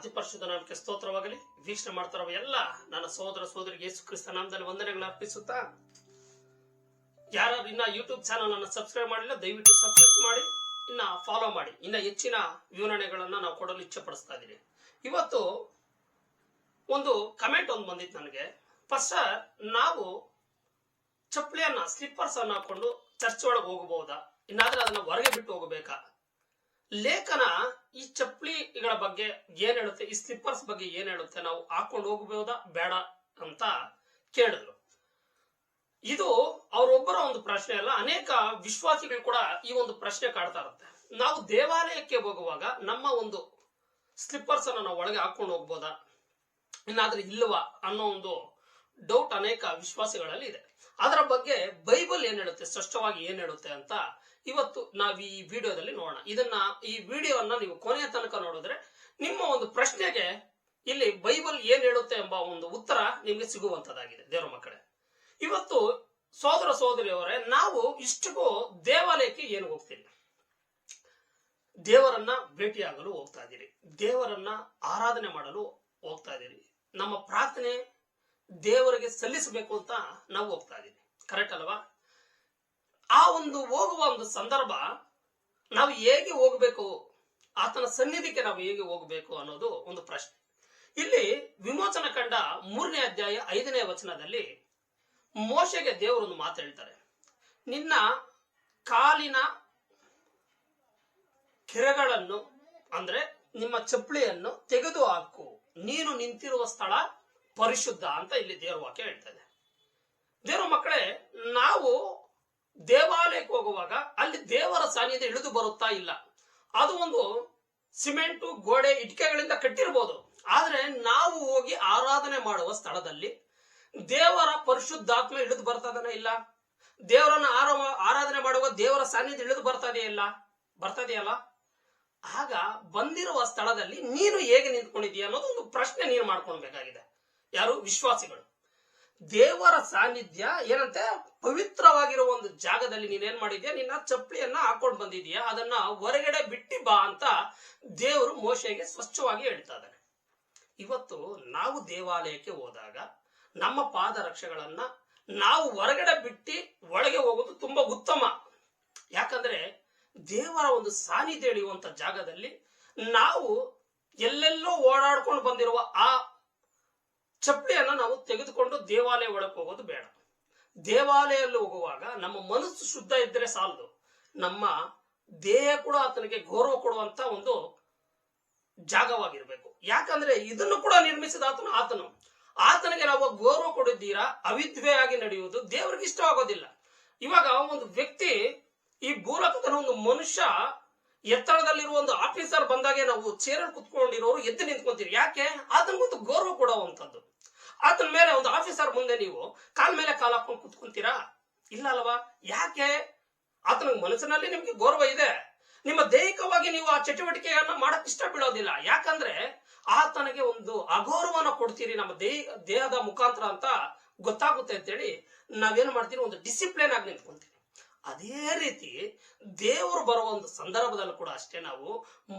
ಅತಿ ಪರಿಶುದ್ಧ ನಾಮಕ್ಕೆ ಸ್ತೋತ್ರವಾಗಲಿ. ವೀಕ್ಷಣೆ ಮಾಡ್ತಾರವ ಎಲ್ಲ ನನ್ನ ಸಹೋದರ ಸಹೋದರಿಗೆ ಯೇಸು ಕ್ರಿಸ್ತ ನಾಮದಲ್ಲಿ ವಂದನೆಗಳನ್ನು ಅರ್ಪಿಸುತ್ತಾ, ಯಾರು ಇನ್ನ ಯೂಟ್ಯೂಬ್ ಚಾನಲ್ ಅನ್ನು ಸಬ್ಸ್ಕ್ರೈಬ್ ಮಾಡಿಲ್ಲ ದಯವಿಟ್ಟು ಸಬ್ಸ್ಕ್ರೈಬ್ ಮಾಡಿ, ಇನ್ನ ಫಾಲೋ ಮಾಡಿ. ಇನ್ನ ಹೆಚ್ಚಿನ ವಿವರಣೆಗಳನ್ನ ನಾವು ಕೊಡಲು ಇಚ್ಛೆ ಪಡಿಸ್ತಾ ಇದ್ದೀವಿ. ಇವತ್ತು ಒಂದು ಕಮೆಂಟ್ ಬಂದಿತ್ತು ನನಗೆ. ಫಸ್ಟ್, ನಾವು ಚಪ್ಪಲಿಯನ್ನ ಸ್ಲಿಪ್ಪರ್ಸ್ ಅನ್ನ ಹಾಕೊಂಡು ಚರ್ಚ್ ಒಳಗೆ ಹೋಗಬಹುದಾ, ಇನ್ನಾದ್ರೆ ಅದನ್ನ ಹೊರಗೆ ಬಿಟ್ಟು ಹೋಗಬೇಕಾ? ಲೇಖನ ಈ ಚಪ್ಪಲಿಗಳ ಬಗ್ಗೆ ಏನ್ ಹೇಳುತ್ತೆ, ಈ ಸ್ಲಿಪ್ಪರ್ಸ್ ಬಗ್ಗೆ ಏನ್ ಹೇಳುತ್ತೆ, ನಾವು ಹಾಕೊಂಡು ಹೋಗಬಹುದಾ ಬೇಡ ಅಂತ ಕೇಳಿದ್ರು. ಇದು ಅವರೊಬ್ಬರ ಒಂದು ಪ್ರಶ್ನೆ ಅಲ್ಲ, ಅನೇಕ ವಿಶ್ವಾಸಿಗಳು ಕೂಡ ಈ ಒಂದು ಪ್ರಶ್ನೆ ಕಾಡ್ತಾ ಇರುತ್ತೆ. ನಾವು ದೇವಾಲಯಕ್ಕೆ ಹೋಗುವಾಗ ನಮ್ಮ ಒಂದು ಸ್ಲಿಪ್ಪರ್ಸ್ ಅನ್ನ ನಾವು ಒಳಗೆ ಹಾಕೊಂಡು ಹೋಗ್ಬೋದಾ, ಇನ್ನಾದ್ರೆ ಇಲ್ಲವಾ ಅನ್ನೋ ಒಂದು ಡೌಟ್ ಅನೇಕ ವಿಶ್ವಾಸಿಗಳಲ್ಲಿ ಇದೆ. ಅದರ ಬಗ್ಗೆ ಬೈಬಲ್ ಏನ್ ಹೇಳುತ್ತೆ, ಸ್ಪಷ್ಟವಾಗಿ ಏನ್ ಹೇಳುತ್ತೆ ಅಂತ ಇವತ್ತು ನಾವು ಈ ವಿಡಿಯೋದಲ್ಲಿ ನೋಡೋಣ. ಈ ವಿಡಿಯೋವನ್ನ ನೀವು ಕೊನೆಯ ತನಕ ನೋಡಿದ್ರೆ ನಿಮ್ಮ ಒಂದು ಪ್ರಶ್ನೆಗೆ ಇಲ್ಲಿ ಬೈಬಲ್ ಏನ್ ಹೇಳುತ್ತೆ ಎಂಬ ಒಂದು ಉತ್ತರ ನಿಮ್ಗೆ ಸಿಗುವಂತದ್ದಾಗಿದೆ. ದೇವರ ಮಕ್ಕಳೇ, ಇವತ್ತು ಸೋದರ ಸೋದರಿಯವರೇ, ನಾವು ಇಷ್ಟಕ್ಕೂ ದೇವಾಲಯಕ್ಕೆ ಏನು ಹೋಗ್ತೀರಿ? ದೇವರನ್ನ ಭೇಟಿಯಾಗಲು ಹೋಗ್ತಾ ಇದ್ದೀರಿ, ದೇವರನ್ನ ಆರಾಧನೆ ಮಾಡಲು ಹೋಗ್ತಾ ಇದ್ದೀರಿ, ನಮ್ಮ ಪ್ರಾರ್ಥನೆ ದೇವರಿಗೆ ಸಲ್ಲಿಸಬೇಕು ಅಂತ ನಾವು ಹೋಗ್ತಾ ಇದ್ದೀವಿ. ಕರೆಕ್ಟ್ ಅಲ್ವಾ? ಆ ಒಂದು ಹೋಗುವ ಒಂದು ಸಂದರ್ಭ ನಾವು ಹೇಗೆ ಹೋಗ್ಬೇಕು, ಆತನ ಸನ್ನಿಧಿಗೆ ನಾವು ಹೇಗೆ ಹೋಗ್ಬೇಕು ಅನ್ನೋದು ಒಂದು ಪ್ರಶ್ನೆ. ಇಲ್ಲಿ ವಿಮೋಚನ ಕಂಡ 3ನೇ ಅಧ್ಯಾಯ 5ನೇ ವಚನದಲ್ಲಿ ಮೋಶೆಗೆ ದೇವರೊಂದು ಮಾತು ಹೇಳ್ತಾರೆ. ನಿನ್ನ ಕಾಲಿನ ಕೆರೆಗಳನ್ನು ಅಂದ್ರೆ ನಿಮ್ಮ ಚಪ್ಪಲಿಯನ್ನು ತೆಗೆದು ಹಾಕು, ನೀನು ನಿಂತಿರುವ ಸ್ಥಳ ಪರಿಶುದ್ಧ ಅಂತ ಇಲ್ಲಿ ದೇವರ ವಾಕ್ಯ ಹೇಳ್ತಾ ಇದೆ. ದೇವರ ಮಕ್ಕಳೇ, ನಾವು ದೇವಾಲಯಕ್ಕೆ ಹೋಗುವಾಗ ಅಲ್ಲಿ ದೇವರ ಸಾನ್ನಿಧ್ಯ ಇಳಿದು ಬರುತ್ತಾ ಇಲ್ಲ. ಅದು ಒಂದು ಸಿಮೆಂಟು ಗೋಡೆ ಇಟಿಕೆಗಳಿಂದ ಕಟ್ಟಿರ್ಬೋದು, ಆದ್ರೆ ನಾವು ಹೋಗಿ ಆರಾಧನೆ ಮಾಡುವ ಸ್ಥಳದಲ್ಲಿ ದೇವರ ಪರಿಶುದ್ಧಾತ್ಮ ಇಳಿದು ಬರ್ತದನ ಇಲ್ಲ? ದೇವರನ್ನ ಆರಾಧನೆ ಮಾಡುವ ದೇವರ ಸಾನ್ನಿಧ್ಯ ಇಳಿದು ಬರ್ತದೆಯಲ್ಲ? ಆಗ ಬಂದಿರುವ ಸ್ಥಳದಲ್ಲಿ ನೀನು ಹೇಗೆ ನಿಂತ್ಕೊಂಡಿದೀಯ ಅನ್ನೋದು ಒಂದು ಪ್ರಶ್ನೆ ನೀನು ಮಾಡ್ಕೊಳ್ಬೇಕಾಗಿದೆ. ಯಾರು? ವಿಶ್ವಾಸಿಗಳು. ದೇವರ ಸಾನ್ನಿಧ್ಯ ಏನಂತೆ, ಪವಿತ್ರವಾಗಿರುವ ಒಂದು ಜಾಗದಲ್ಲಿ ನೀನೇನ್ ಮಾಡಿದ್ಯಾ, ನಿನ್ನ ಚಪ್ಪಲಿಯನ್ನ ಹಾಕೊಂಡು ಬಂದಿದ್ಯಾ, ಅದನ್ನ ಹೊರಗಡೆ ಬಿಟ್ಟಿ ಬಾ ಅಂತ ದೇವರು ಮೋಶೆಗೆ ಸ್ವಚ್ಛವಾಗಿ ಹೇಳ್ತಾ ಇದ್ದಾನೆ. ಇವತ್ತು ನಾವು ದೇವಾಲಯಕ್ಕೆ ಹೋದಾಗ ನಮ್ಮ ಪಾದರಕ್ಷೆಗಳನ್ನ ನಾವು ಹೊರಗಡೆ ಬಿಟ್ಟು ಒಳಗೆ ಹೋಗೋದು ತುಂಬಾ ಉತ್ತಮ. ಯಾಕಂದ್ರೆ ದೇವರ ಒಂದು ಸಾನ್ನಿಧ್ಯ ಎಳೆಯುವಂತ ಜಾಗದಲ್ಲಿ ನಾವು ಎಲ್ಲೆಲ್ಲೋ ಓಡಾಡ್ಕೊಂಡು ಬಂದಿರುವ ಆ ಚಪ್ಪಲಿಯನ್ನ ನಾವು ತೆಗೆದುಕೊಂಡು ದೇವಾಲಯ ಒಳಗೆ ಹೋಗೋದು ಬೇಡ. ದೇವಾಲಯದಲ್ಲಿ ಹೋಗುವಾಗ ನಮ್ಮ ಮನಸ್ಸು ಶುದ್ಧ ಇದ್ರೆ ಸಾಲದು, ನಮ್ಮ ದೇಹ ಕೂಡ ಆತನಿಗೆ ಗೌರವ ಕೊಡುವಂತ ಒಂದು ಜಾಗವಾಗಿರ್ಬೇಕು. ಯಾಕಂದ್ರೆ ಇದನ್ನು ಕೂಡ ನಿರ್ಮಿಸಿದ ಆತನಿಗೆ ನಾವು ಗೌರವ ಕೊಡಿದ್ದೀರಾ, ಅವಿದ್ವೆಯಾಗಿ ನಡೆಯುವುದು ದೇವರಿಗೆ ಇಷ್ಟವಾಗೋದಿಲ್ಲ. ಇವಾಗ ಒಂದು ವ್ಯಕ್ತಿ, ಈ ಭೂಲೋಕದ ಒಂದು ಮನುಷ್ಯ ಎತ್ತರದಲ್ಲಿರುವ ಒಂದು ಆಫೀಸರ್ ಬಂದಾಗೆ ನಾವು ಚೇರಲ್ಲಿ ಕುತ್ಕೊಂಡಿರೋರು ಎದ್ದು ನಿಂತ್ಕೊಂತೀರಿ. ಯಾಕೆ? ಆತನಿಗೊಂದು ಗೌರವ ಕೊಡುವಂತದ್ದು. ಆತನ ಮೇಲೆ ಒಂದು ಆಫೀಸರ್ ಮುಂದೆ ನೀವು ಕಾಲ್ ಮೇಲೆ ಕಾಲ್ ಹಾಕೊಂಡು ಕುತ್ಕೊಂತೀರಾ? ಇಲ್ಲ ಅಲ್ವಾ? ಯಾಕೆ? ಆತನ ಮನಸ್ಸಿನಲ್ಲಿ ನಿಮ್ಗೆ ಗೌರವ ಇದೆ, ನಿಮ್ಮ ದೈಹಿಕವಾಗಿ ನೀವು ಆ ಚಟುವಟಿಕೆಯನ್ನ ಮಾಡಕ್ ಇಷ್ಟ ಬೀಳೋದಿಲ್ಲ. ಯಾಕಂದ್ರೆ ಆತನಿಗೆ ಒಂದು ಅಗೌರವನ ಕೊಡ್ತೀರಿ ನಮ್ಮ ದೇಹದ ಮುಖಾಂತರ ಅಂತ ಗೊತ್ತಾಗುತ್ತೆ ಅಂತೇಳಿ ನಾವೇನ್ ಮಾಡ್ತೀವಿ, ಒಂದು ಡಿಸಿಪ್ಲಿನ್ ಆಗಿ ನಿಂತ್ಕೊಂತೀವಿ. ಅದೇ ರೀತಿ ದೇವರು ಬರುವ ಒಂದು ಸಂದರ್ಭದಲ್ಲೂ ಕೂಡ ಅಷ್ಟೇ, ನಾವು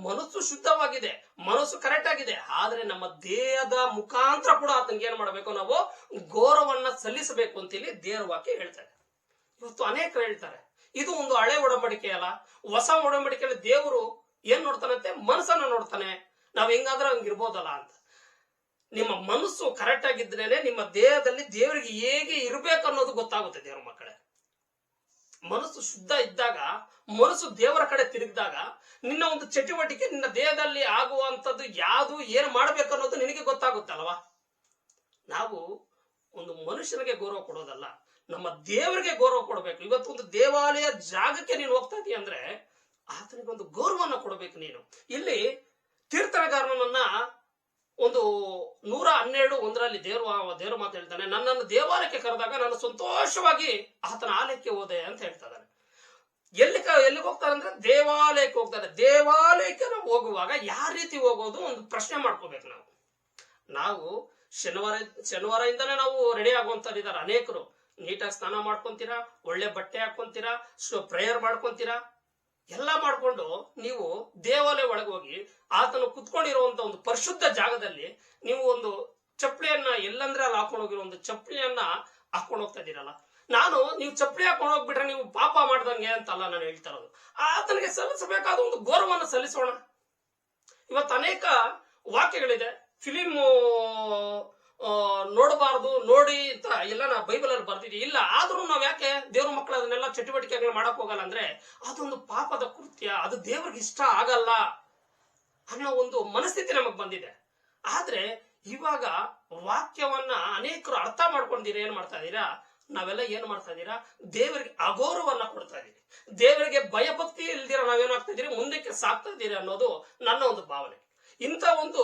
ಮನಸ್ಸು ಶುದ್ಧವಾಗಿದೆ, ಮನಸ್ಸು ಕರೆಕ್ಟ್ ಆಗಿದೆ, ಆದ್ರೆ ನಮ್ಮ ದೇಹದ ಮುಖಾಂತರ ಕೂಡ ಆತನಿಗೆ ಏನ್ ಮಾಡಬೇಕು, ನಾವು ಗೌರವನ್ನ ಸಲ್ಲಿಸಬೇಕು ಅಂತೇಳಿ ದೇವರ ವಾಕ್ಯ ಹೇಳ್ತಾರೆ. ಇವತ್ತು ಅನೇಕರು ಹೇಳ್ತಾರೆ ಇದು ಒಂದು ಹಳೆ ಒಡಂಬಡಿಕೆ ಅಲ್ಲ, ಹೊಸ ಒಡಂಬಡಿಕೆಯಲ್ಲಿ ದೇವರು ಏನ್ ನೋಡ್ತಾನಂತೆ, ಮನಸ್ಸನ್ನ ನೋಡ್ತಾನೆ, ನಾವ್ ಹೆಂಗಾದ್ರೆ ಹಂಗಿರ್ಬೋದಲ್ಲ ಅಂತ. ನಿಮ್ಮ ಮನಸ್ಸು ಕರೆಕ್ಟ್ ಆಗಿದ್ರೇನೆ ನಿಮ್ಮ ದೇಹದಲ್ಲಿ ದೇವರಿಗೆ ಹೇಗೆ ಇರ್ಬೇಕು ಅನ್ನೋದು ಗೊತ್ತಾಗುತ್ತೆ. ದೇವರ ಮಕ್ಕಳೇ, ಮನಸ್ಸು ಶುದ್ಧ ಇದ್ದಾಗ, ಮನಸ್ಸು ದೇವರ ಕಡೆ ತಿರುಗಿದಾಗ ನಿನ್ನ ಒಂದು ಚಟುವಟಿಕೆ, ನಿನ್ನ ದೇಹದಲ್ಲಿ ಆಗುವಂತದ್ದು ಯಾವುದು, ಏನು ಮಾಡ್ಬೇಕು ಅನ್ನೋದು ನಿನಗೆ ಗೊತ್ತಾಗುತ್ತಲ್ವಾ? ನಾವು ಒಂದು ಮನುಷ್ಯನಿಗೆ ಗೌರವ ಕೊಡೋದಲ್ಲ, ನಮ್ಮ ದೇವರಿಗೆ ಗೌರವ ಕೊಡಬೇಕು. ಇವತ್ತು ಒಂದು ದೇವಾಲಯ ಜಾಗಕ್ಕೆ ನೀನು ಹೋಗ್ತಾ ಇದೀಯ ಅಂದ್ರೆ ಆತನಿಗೆ ಒಂದು ಗೌರವನ ಕೊಡಬೇಕು ನೀನು. ಇಲ್ಲಿ ತೀರ್ಥನಗಾರನನ್ನ ಒಂದು 112:1 ದೇವರ ಮಾತು ಹೇಳ್ತಾನೆ, ನನ್ನನ್ನು ದೇವಾಲಯಕ್ಕೆ ಕರೆದಾಗ ನಾನು ಸಂತೋಷವಾಗಿ ಆತನ ಆಲಯಕ್ಕೆ ಹೋದೆ ಅಂತ ಹೇಳ್ತಾ ಇದ್ದಾನೆ. ಎಲ್ಲಿಗೆ ಹೋಗ್ತಾರೆ ಅಂದ್ರೆ ದೇವಾಲಯಕ್ಕೆ ಹೋಗ್ತಾರೆ. ದೇವಾಲಯಕ್ಕೆ ನಾವು ಹೋಗುವಾಗ ಯಾವ ರೀತಿ ಹೋಗೋದು ಒಂದು ಪ್ರಶ್ನೆ ಮಾಡ್ಕೋಬೇಕು. ನಾವು ಶನಿವಾರದಿಂದನೇ ನಾವು ರೆಡಿ ಆಗುವಂತರಿದ್ದಾರೆ ಅನೇಕರು. ನೀಟಾಗಿ ಸ್ನಾನ ಮಾಡ್ಕೊಂತೀರಾ, ಒಳ್ಳೆ ಬಟ್ಟೆ ಹಾಕೊಂತೀರಾ, ಪ್ರೇಯರ್ ಮಾಡ್ಕೊಂತೀರಾ, ಎಲ್ಲ ಮಾಡ್ಕೊಂಡು ನೀವು ದೇವಾಲಯ ಒಳಗೆ ಹೋಗಿ ಆತನು ಕುತ್ಕೊಂಡಿರುವಂತ ಒಂದು ಪರಿಶುದ್ಧ ಜಾಗದಲ್ಲಿ ನೀವು ಒಂದು ಚಪ್ಪಲಿಯನ್ನ ಎಲ್ಲಂದ್ರೆ ಅಲ್ಲಿ ಹಾಕೊಂಡು ಹೋಗಿರೋ ಒಂದು ಚಪ್ಪಲಿಯನ್ನ ಹಾಕೊಂಡು ಹೋಗ್ತಾ ಇದೀರಲ್ಲ. ನೀವು ಚಪ್ಪಲಿ ಹಾಕೊಂಡು ಹೋಗ್ಬಿಟ್ರೆ ನೀವು ಪಾಪ ಮಾಡ್ದಂಗೆ ಅಂತಲ್ಲ ನಾನು ಹೇಳ್ತಾ ಇರೋದು. ಆತನಿಗೆ ಸಲ್ಲಿಸಬೇಕಾದ ಒಂದು ಗೌರವವನ್ನು ಸಲ್ಲಿಸೋಣ. ಇವತ್ತು ಅನೇಕ ವಾಕ್ಯಗಳಿದೆ, ಫಿಲಿಂ ನೋಡಬಾರದು ನೋಡಿ ಅಂತ ಎಲ್ಲ ನಾ ಬೈಬಲ್ ಅಲ್ಲಿ ಬರ್ತಿದ್ವಿ. ಇಲ್ಲ, ಆದ್ರೂ ನಾವ್ ಯಾಕೆ ದೇವ್ರ ಮಕ್ಕಳು ಅದನ್ನೆಲ್ಲ ಚಟುವಟಿಕೆಗಳು ಮಾಡಕ್ ಹೋಗಲ್ಲ ಅಂದ್ರೆ ಅದೊಂದು ಪಾಪದ ಕೃತ್ಯ, ಅದು ದೇವ್ರಿಗೆ ಇಷ್ಟ ಆಗಲ್ಲ ಅನ್ನೋ ಒಂದು ಮನಸ್ಥಿತಿ ನಮಗ್ ಬಂದಿದೆ. ಆದ್ರೆ ಇವಾಗ ವಾಕ್ಯವನ್ನ ಅನೇಕರು ಅರ್ಥ ಮಾಡ್ಕೊಂಡಿರ ಏನ್ ಮಾಡ್ತಾ ಇದೀರಾ, ನಾವೆಲ್ಲ ಏನ್ ಮಾಡ್ತಾ ಇದೀರಾ, ದೇವರಿಗೆ ಅಗೌರವನ್ನ ಕೊಡ್ತಾ ಇದೀರಿ, ದೇವರಿಗೆ ಭಯಭಕ್ತಿ ಇಲ್ದಿರ ನಾವೇನಾಗ್ತಾ ಇದೀರಿ, ಮುಂದಕ್ಕೆ ಸಾಕ್ತಾ ಇದೀರಿ ಅನ್ನೋದು ನನ್ನ ಒಂದು ಭಾವನೆ. ಇಂಥ ಒಂದು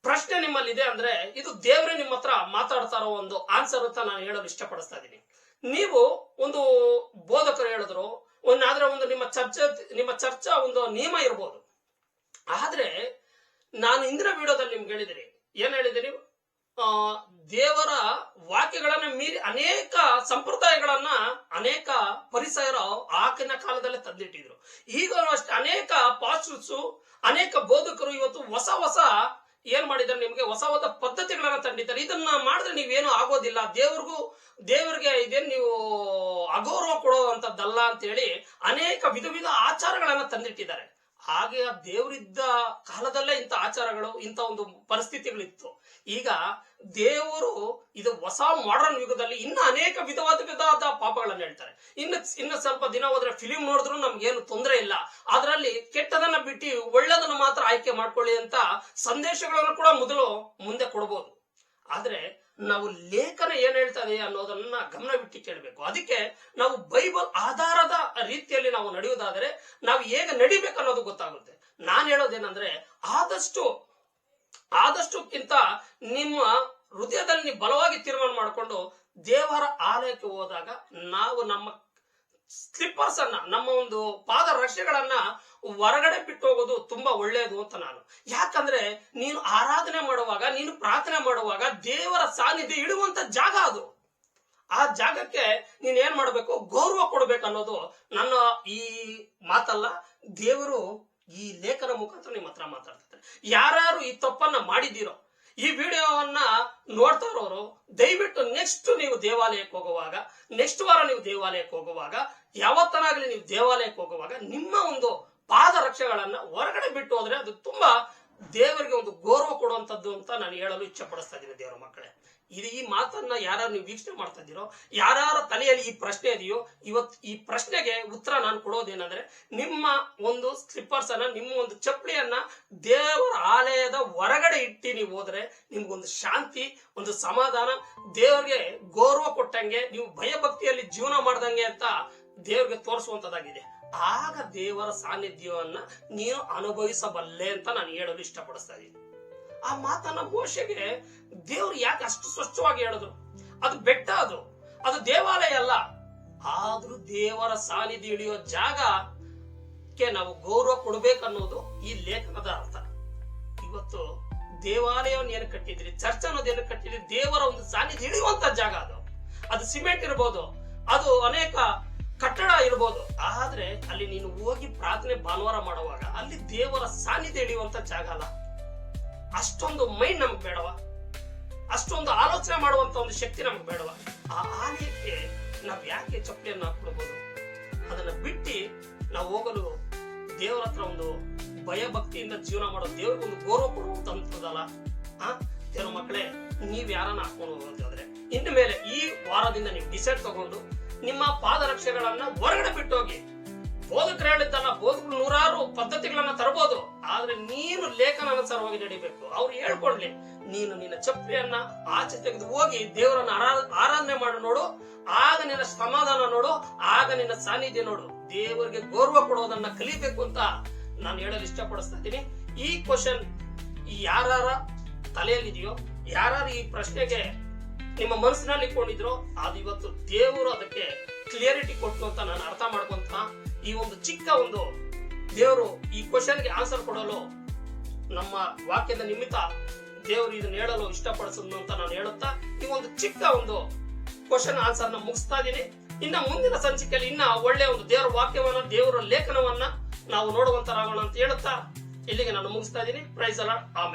ಪ್ರಶ್ನೆ ನಿಮ್ಮಲ್ಲಿ ಇದೆ ಅಂದ್ರೆ ಇದು ದೇವರೇ ನಿಮ್ಮ ಹತ್ರ ಮಾತಾಡ್ತಾ ಇರೋ ಒಂದು ಆನ್ಸರ್ ಅಂತ ನಾನು ಹೇಳಲು ಇಷ್ಟಪಡಿಸ್ತಾ ಇದ್ದೀನಿ. ನೀವು ಒಂದು ಬೋಧಕರು ಹೇಳಿದ್ರು ಆದ್ರೆ ಒಂದು ನಿಮ್ಮ ಚರ್ಚಾ ಒಂದು ನಿಯಮ ಇರ್ಬೋದು. ಆದ್ರೆ ನಾನು ಇಂದಿನ ವಿಡಿಯೋದಲ್ಲಿ ನಿಮ್ಗೆ ಹೇಳಿದಿರಿ, ಏನ್ ಹೇಳಿದಿರಿ, ದೇವರ ವಾಕ್ಯಗಳನ್ನ ಮೀರಿ ಅನೇಕ ಸಂಪ್ರದಾಯಗಳನ್ನ ಅನೇಕ ಪರಿಸರ ಆಗಿನ ಕಾಲದಲ್ಲೇ ತಂದಿಟ್ಟಿದ್ರು. ಈಗ ಅಷ್ಟೇ ಅನೇಕ ಪಾಸ್ಟರ್ಸ್, ಅನೇಕ ಬೋಧಕರು ಇವತ್ತು ಹೊಸ ಏನ್ ಮಾಡಿದ್ದಾರೆ, ನಿಮ್ಗೆ ಹೊಸ ಪದ್ಧತಿಗಳನ್ನ ತಂದಿದ್ದಾರೆ. ಇದನ್ನ ಮಾಡಿದ್ರೆ ನೀವೇನು ಆಗೋದಿಲ್ಲ, ದೇವರಿಗೆ ಇದೇನು ನೀವು ಅಗೌರವ ಕೊಡುವಂತದ್ದಲ್ಲ ಅಂತ ಹೇಳಿ ಅನೇಕ ವಿಧ ಆಚಾರಗಳನ್ನ ತಂದಿಟ್ಟಿದ್ದಾರೆ. ಹಾಗೆ ದೇವರಿದ್ದ ಕಾಲದಲ್ಲೇ ಇಂಥ ಆಚಾರಗಳು, ಇಂಥ ಒಂದು ಪರಿಸ್ಥಿತಿಗಳಿತ್ತು. ಈಗ ದೇವರು ಇದು ಹೊಸ ಮಾಡರ್ನ್ ಯುಗದಲ್ಲಿ ಇನ್ನು ಅನೇಕ ವಿಧವಾದ ಪಾಪಗಳನ್ನ ಹೇಳ್ತಾರೆ. ಇನ್ನು ಸ್ವಲ್ಪ ದಿನ ಹೋದ್ರೆ ಫಿಲಿಂ ನೋಡಿದ್ರು ನಮ್ಗೇನು ತೊಂದರೆ ಇಲ್ಲ, ಅದರಲ್ಲಿ ಕೆಟ್ಟದನ್ನ ಬಿಟ್ಟು ಒಳ್ಳೆದನ್ನ ಮಾತ್ರ ಆಯ್ಕೆ ಮಾಡ್ಕೊಳ್ಳಿ ಅಂತ ಸಂದೇಶಗಳನ್ನು ಕೂಡ ಮುಂದೆ ಕೊಡಬಹುದು. ಆದ್ರೆ ನಾವು ಲೇಖನ ಏನ್ ಹೇಳ್ತದೆ ಅನ್ನೋದನ್ನ ಗಮನವಿಟ್ಟು ಕೇಳಬೇಕು. ಅದಕ್ಕೆ ನಾವು ಬೈಬಲ್ ಆಧಾರದ ರೀತಿಯಲ್ಲಿ ನಾವು ನಡೆಯುವುದಾದರೆ ನಾವು ಹೇಗೆ ನಡಿಬೇಕು ಅನ್ನೋದು ಗೊತ್ತಾಗುತ್ತೆ. ನಾನು ಹೇಳೋದೇನಂದ್ರೆ ಆದಷ್ಟಕ್ಕಿಂತ ನಿಮ್ಮ ಹೃದಯದಲ್ಲಿ ನೀವು ಬಲವಾಗಿ ತೀರ್ಮಾನ ಮಾಡಿಕೊಂಡು ದೇವರ ಆಲಯಕ್ಕೆ ಹೋದಾಗ ನಾವು ನಮ್ಮ ಸ್ಲಿಪ್ಪರ್ಸ್ ಅನ್ನ, ನಮ್ಮ ಒಂದು ಪಾದ ರಕ್ಷೆಗಳನ್ನ ಹೊರಗಡೆ ಬಿಟ್ಟು ಹೋಗೋದು ತುಂಬಾ ಒಳ್ಳೆಯದು ಅಂತ ನಾನು. ಯಾಕಂದ್ರೆ ನೀನು ಆರಾಧನೆ ಮಾಡುವಾಗ, ನೀನು ಪ್ರಾರ್ಥನೆ ಮಾಡುವಾಗ ದೇವರ ಸಾನ್ನಿಧ್ಯ ಇಡುವಂತ ಜಾಗ ಅದು. ಆ ಜಾಗಕ್ಕೆ ನೀನ್ ಏನ್ ಮಾಡ್ಬೇಕು, ಗೌರವ ಕೊಡ್ಬೇಕು ಅನ್ನೋದು ನನ್ನ ಈ ಮಾತಲ್ಲ. ದೇವರು ಈ ಲೇಖನ ಮುಖಾಂತರ ನಿಮ್ಮ ಹತ್ರ ಮಾತಾಡ್ತಾರೆ. ಯಾರು ಈ ತಪ್ಪನ್ನ ಮಾಡಿದ್ದೀರೋ, ಈ ವಿಡಿಯೋವನ್ನ ನೋಡ್ತಾ ಇರೋರು ದಯವಿಟ್ಟು ನೆಕ್ಸ್ಟ್ ನೀವು ದೇವಾಲಯಕ್ಕೆ ಹೋಗುವಾಗ, ನೆಕ್ಸ್ಟ್ ವಾರ ನೀವು ದೇವಾಲಯಕ್ಕೆ ಹೋಗುವಾಗ, ಯಾವತ್ತನಾಗ್ಲಿ ನೀವು ದೇವಾಲಯಕ್ಕೆ ಹೋಗುವಾಗ ನಿಮ್ಮ ಒಂದು ಪಾದ ರಕ್ಷೆಗಳನ್ನ ಹೊರಗಡೆ ಬಿಟ್ಟು ಹೋದ್ರೆ ಅದು ತುಂಬಾ ದೇವರಿಗೆ ಒಂದು ಗೌರವ ಕೊಡುವಂತದ್ದು ಅಂತ ನಾನು ಹೇಳಲು ಇಚ್ಛೆ ಪಡಿಸ್ತಾ ಇದ್ದೀನಿ. ದೇವರ ಮಕ್ಕಳೇ, ಈ ಮಾತನ್ನ ಯಾರು ನೀವು ವೀಕ್ಷಣೆ ಮಾಡ್ತಾ ಇದ್ದೀರೋ, ಯಾರ ತಲೆಯಲ್ಲಿ ಈ ಪ್ರಶ್ನೆ ಇದೆಯೋ, ಇವತ್ತು ಈ ಪ್ರಶ್ನೆಗೆ ಉತ್ತರ ನಾನು ಕೊಡೋದೇನಂದ್ರೆ, ನಿಮ್ಮ ಒಂದು ಸ್ಲಿಪ್ಪರ್ಸ್ ಅನ್ನ, ನಿಮ್ಮ ಒಂದು ಚಪ್ಪಲಿಯನ್ನ ದೇವರ ಆಲಯದ ಹೊರಗಡೆ ಇಟ್ಟು ನೀವು ಹೋದ್ರೆ ನಿಮ್ಗೊಂದು ಶಾಂತಿ, ಒಂದು ಸಮಾಧಾನ, ದೇವರಿಗೆ ಗೌರವ ಕೊಟ್ಟಂಗೆ, ನೀವು ಭಯಭಕ್ತಿಯಲ್ಲಿ ಜೀವನ ಮಾಡ್ದಂಗೆ ಅಂತ ದೇವರಿಗೆ ತೋರಿಸುವಂತದ್ದಾಗಿದೆ. ಆಗ ದೇವರ ಸಾನ್ನಿಧ್ಯವನ್ನ ನೀನು ಅನುಭವಿಸಬಲ್ಲೆ ಅಂತ ನಾನು ಹೇಳಲು ಇಷ್ಟಪಡಿಸ್ತಾ ಇದ್ದೀನಿ. ಆ ಮಾತನ್ನ ಮೋಶೆಗೆ ದೇವ್ರು ಯಾಕೆ ಅಷ್ಟು ಸ್ವಚ್ಛವಾಗಿ ಹೇಳಿದ್ರು? ಅದು ಬೆಟ್ಟ, ಅದು ದೇವಾಲಯ ಅಲ್ಲ. ಆದ್ರೂ ದೇವರ ಸಾನ್ನಿಧ್ಯ ಇಳಿಯೋ ಜಾಗಕ್ಕೆ ನಾವು ಗೌರವ ಕೊಡ್ಬೇಕನ್ನೋದು ಈ ಲೇಖನದ ಅರ್ಥ. ಇವತ್ತು ದೇವಾಲಯವನ್ನು ಏನು ಕಟ್ಟಿದ್ರಿ, ಚರ್ಚ್ ಅನ್ನೋದು ಏನು ಕಟ್ಟಿದ್ರಿ, ದೇವರ ಒಂದು ಸಾನ್ನಿಧ್ಯ ಇಳಿಯುವಂತ ಜಾಗ ಅದು ಸಿಮೆಂಟ್ ಇರ್ಬೋದು, ಅದು ಅನೇಕ ಕಟ್ಟಡ ಇರ್ಬೋದು. ಆದ್ರೆ ಅಲ್ಲಿ ನೀನು ಹೋಗಿ ಪ್ರಾರ್ಥನೆ ಭಾನುವಾರ ಮಾಡುವಾಗ ಅಲ್ಲಿ ದೇವರ ಸಾನ್ನಿಧ್ಯ ಇಳಿಯುವಂತ ಜಾಗ ಅಲ್ಲ. ಅಷ್ಟೊಂದು ಮೈಂಡ್ ನಮ್ಗೆ ಬೇಡವಾ? ಅಷ್ಟೊಂದು ಆಲೋಚನೆ ಮಾಡುವಂತ ಒಂದು ಶಕ್ತಿ ನಮ್ಗೆ ಬೇಡವಾ? ಆ ಆಲಯಕ್ಕೆ ನಾವ್ ಯಾಕೆ ಚಪ್ಪಲಿಯನ್ನ ಹಾಕೊಳ್ಬಹುದು? ಅದನ್ನ ಬಿಟ್ಟು ನಾವು ಹೋಗಲು ದೇವರ ಹತ್ರ ಒಂದು ಭಯಭಕ್ತಿಯಿಂದ ಜೀವನ ಮಾಡೋ, ದೇವ್ರಿಗೆ ಒಂದು ಗೌರವ ಕೊಡುವಂತದಲ್ಲ. ದೇವ್ರ ಮಕ್ಕಳೇ, ನೀವ್ ಯಾರನ್ನ ಹಾಕೊಂಡು ಹೋಗೋದಾದ್ರೆ ಇನ್ನು ಮೇಲೆ ಈ ವಾರದಿಂದ ನೀವು ಡಿಸೈಡ್ ತಗೊಂಡು ನಿಮ್ಮ ಪಾದರಕ್ಷೆಗಳನ್ನ ಹೊರಗಡೆ ಬಿಟ್ಟು ಹೋಗಿ. ಬೋಧಕರು ಹೇಳಿದ್ದಲ್ಲ, ಬೋಧಕರು ನೂರಾರು ಪದ್ಧತಿಗಳನ್ನ ತರಬಹುದು, ಆದ್ರೆ ನೀನು ಲೇಖನ ಅನುಸಾರವಾಗಿ ನಡಿಬೇಕು. ಅವ್ರು ಹೇಳ್ಕೊಂಡ್ಲಿ, ನೀನು ನಿನ್ನ ಚಪ್ಪಲಿಯನ್ನ ಆಚೆ ತೆಗೆದು ಹೋಗಿ ದೇವರನ್ನ ಆರಾಧನೆ ಮಾಡಿ ನೋಡು, ಆಗ ನಿನ್ನ ಸಮಾಧಾನ ನೋಡು, ಆಗ ನಿನ್ನ ಸಾನ್ನಿಧ್ಯ ನೋಡು. ದೇವರಿಗೆ ಗೌರವ ಕೊಡೋದನ್ನ ಕಲಿಬೇಕು ಅಂತ ನಾನು ಹೇಳಲು ಇಷ್ಟಪಡಿಸ್ತಾ ಇದ್ದೀನಿ. ಈ ಕ್ವಶನ್ ಯಾರ ತಲೆಯಲ್ಲಿದೆಯೋ, ಯಾರು ಈ ಪ್ರಶ್ನೆಗೆ ನಿಮ್ಮ ಮನಸ್ಸಿನಲ್ಲಿ ಇಟ್ಕೊಂಡಿದ್ರು, ಅದು ಇವತ್ತು ದೇವರು ಅದಕ್ಕೆ ಕ್ಲಿಯರಿಟಿ ಕೊಟ್ಟು ಅಂತ ನಾನು ಅರ್ಥ ಮಾಡ್ಕೊಂತ ಈ ಒಂದು ಚಿಕ್ಕ ಒಂದು ದೇವರು ಈ ಕ್ವಶನ್ಗೆ ಆನ್ಸರ್ ಕೊಡಲು ನಮ್ಮ ವಾಕ್ಯದ ನಿಮಿತ್ತ ದೇವರು ಇದನ್ನ ಹೇಳಲು ಇಷ್ಟಪಡಿಸಿದ್ನು ಅಂತ ನಾನು ಹೇಳುತ್ತಾ ಈ ಒಂದು ಚಿಕ್ಕ ಒಂದು ಕ್ವಶನ್ ಆನ್ಸರ್ ನ ಮುಗಿಸ್ತಾ ಇದ್ದೀನಿ. ಇನ್ನ ಮುಂದಿನ ಸಂಚಿಕೆಯಲ್ಲಿ ಇನ್ನ ಒಳ್ಳೆಯ ಒಂದು ದೇವರ ವಾಕ್ಯವನ್ನ, ದೇವರ ಲೇಖನವನ್ನ ನಾವು ನೋಡುವಂತರಾಗೋಣ ಅಂತ ಹೇಳುತ್ತಾ ಇಲ್ಲಿಗೆ ನಾನು ಮುಗಿಸ್ತಾ ಇದ್ದೀನಿ. ಪ್ರೈಸ್ ಅಲ್ಲ. ಆಮೇಲೆ